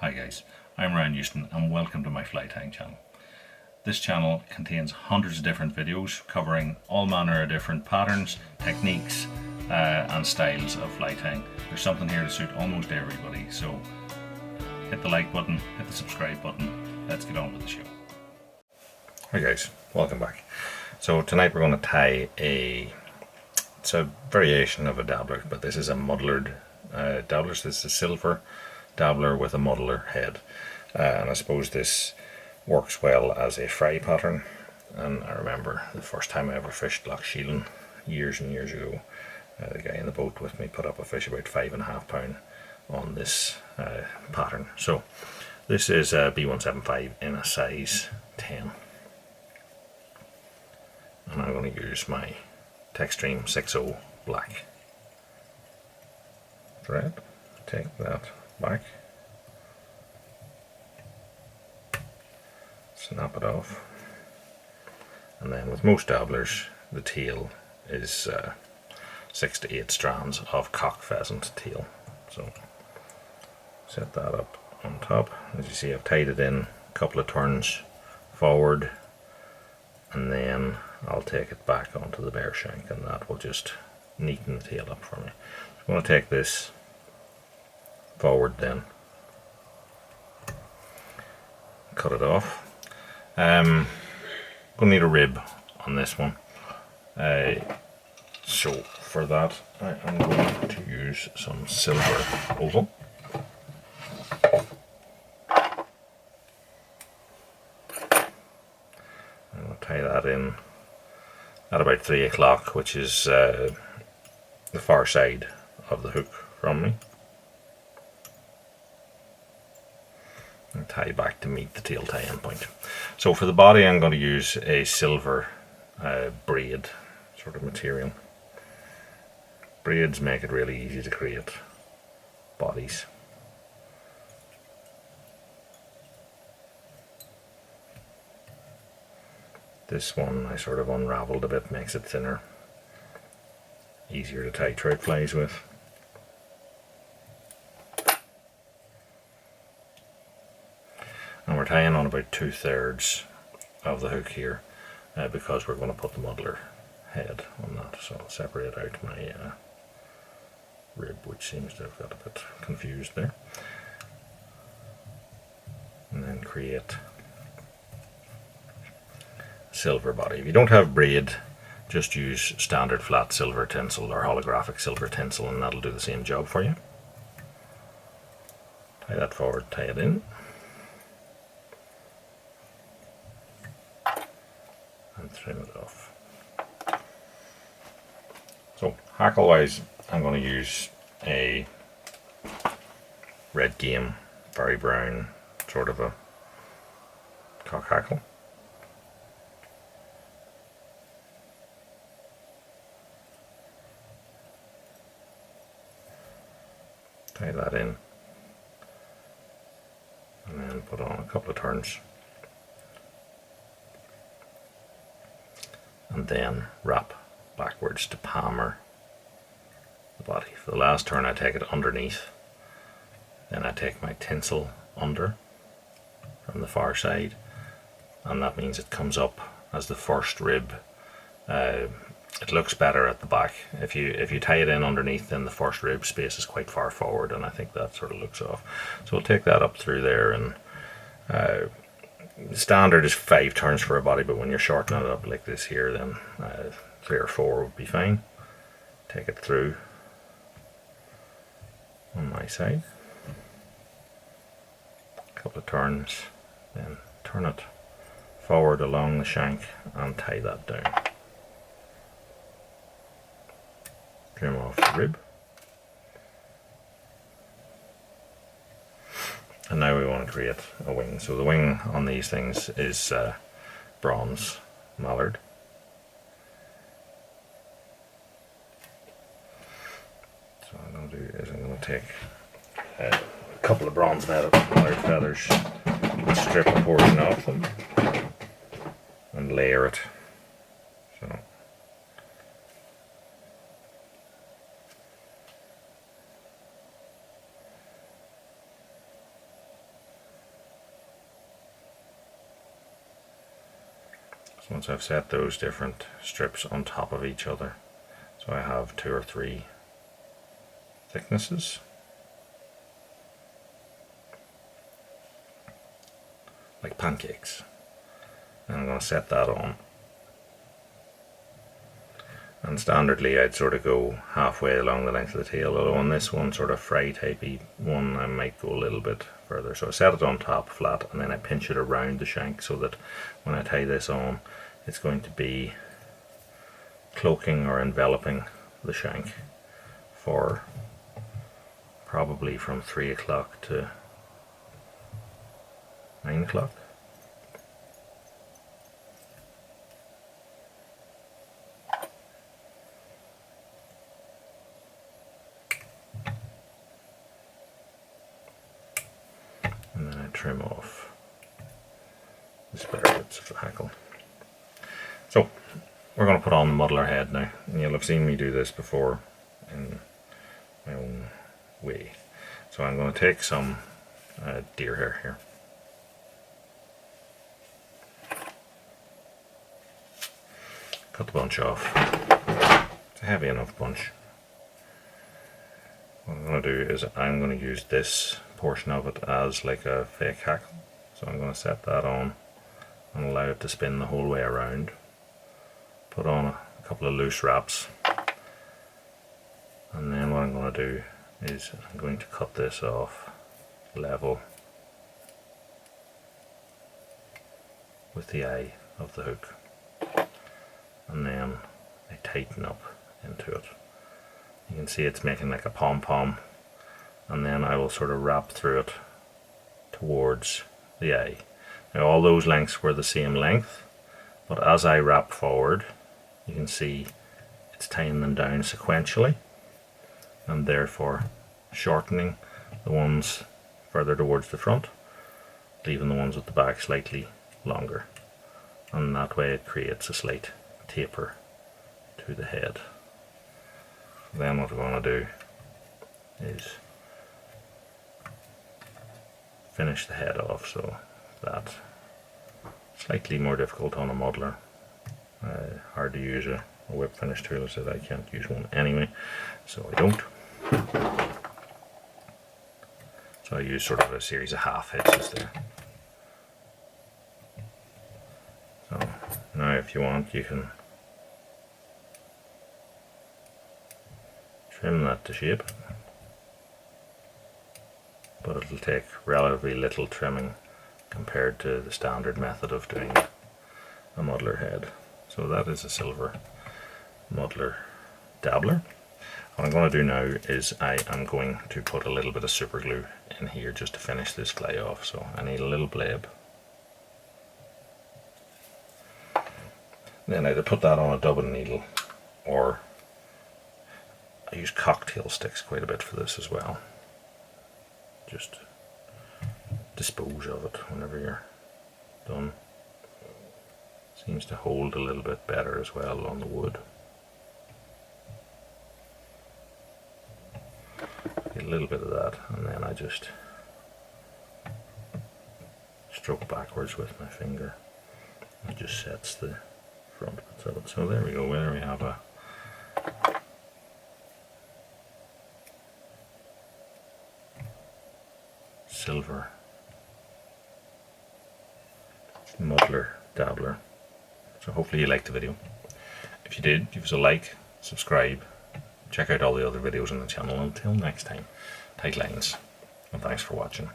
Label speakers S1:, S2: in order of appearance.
S1: Hi guys, I'm Ryan Houston and welcome to my fly tying channel. This channel contains hundreds of different videos covering all manner of different patterns, techniques and styles of fly tying. There's something here to suit almost everybody, so hit the like button, hit the subscribe button, let's get on with the show. Hi guys, welcome back. So tonight we're going to tie it's a variation of a dabbler, but this is a muddlered dabbler. So this is a silver dabbler with a muddler head, and I suppose this works well as a fry pattern. And I remember the first time I ever fished Lough years and years ago, the guy in the boat with me put up a fish about 5.5 pound on this pattern. So this is a B175 in a size 10, and I'm going to use my Textreme 6.0 black thread. Take that back, snap it off, and then with most dabblers the tail is 6 to 8 strands of cock pheasant tail. So set that up on top. As you see, I've tied it in a couple of turns forward, and then I'll take it back onto the bare shank, and that will just neaten the tail up for me. So I'm going to take this forward, then cut it off. Going to need a rib on this one, so for that I am going to use some silver oval. I'm going to tie that in at about 3 o'clock, which is the far side of the hook from me, and tie back to meet the tail tie-in point. So for the body I'm going to use a silver braid sort of material. Braids make it really easy to create bodies. This one I sort of unraveled a bit, makes it thinner, easier to tie trout flies with. And we're tying on about 2/3 of the hook here, because we're going to put the muddler head on that. So I'll separate out my rib, which seems to have got a bit confused there, and then create silver body. If you don't have braid, just use standard flat silver tinsel or holographic silver tinsel, and that'll do the same job for you. Tie that forward, tie it in, and trim it off. So hackle wise, I'm going to use a red game, very brown, sort of a cock hackle. Tie that in, and then put on a couple of turns, and then wrap backwards to palmer the body. For the last turn I take it underneath, then I take my tinsel under from the far side, and that means it comes up as the first rib. It looks better at the back. If you tie it in underneath, then the first rib space is quite far forward, and I think that sort of looks off. So we'll take that up through there, and standard is 5 turns for a body, but when you're shortening it up like this here, then 3 or 4 would be fine. Take it through on my side, a couple of turns, then turn it forward along the shank and tie that down. Trim off the rib, and now we want to create a wing. So the wing on these things is bronze mallard. So what I'm going to do is I'm going to take a couple of bronze mallard feathers, strip a portion off them, and layer it. So So once I've set those different strips on top of each other, so I have 2 or 3 thicknesses, like pancakes, and I'm going to set that on. And standardly I'd sort of go halfway along the length of the tail, although on this one, sort of fry typey one, I might go a little bit further. So I set it on top flat, and then I pinch it around the shank so that when I tie this on, it's going to be cloaking or enveloping the shank for probably from 3 o'clock to 9 o'clock. And then I trim off the spare bits of the hackle. So we're going to put on the muddler head now, and you'll have seen me do this before in my own way. So I'm going to take some deer hair here. Cut the bunch off. It's a heavy enough bunch. What I'm going to do is I'm going to use this portion of it as like a fake hackle. So I'm going to set that on and allow it to spin the whole way around. Put on a couple of loose wraps, and then what I'm going to do is I'm going to cut this off level with the eye of the hook, and then I tighten up into it. You can see it's making like a pom-pom, and then I will sort of wrap through it towards the eye. Now all those lengths were the same length, but as I wrap forward, you can see it's tying them down sequentially, and therefore shortening the ones further towards the front, leaving the ones at the back slightly longer, and that way it creates a slight taper to the head. Then what we're going to do is finish the head off, so that slightly more difficult on a muddler. Hard to use a whip finish tool. I said I can't use one anyway, so I don't. So I use sort of a series of half hitches there. So now if you want, you can trim that to shape, but it'll take relatively little trimming compared to the standard method of doing a muddler head. So that is a silver muddler dabbler. What I'm going to do now is I am going to put a little bit of super glue in here just to finish this fly off. So I need a little blade. Then I either put that on a dubbin needle, or I use cocktail sticks quite a bit for this as well. Just dispose of it whenever you're done. Seems to hold a little bit better as well on the wood. Get a little bit of that, and then I just stroke backwards with my finger. It just sets the front bits of it. So there we go. There we have a silver muddler dabbler. So hopefully you liked the video. If you did, give us a like, subscribe, check out all the other videos on the channel. Until next time, tight lines, and thanks for watching.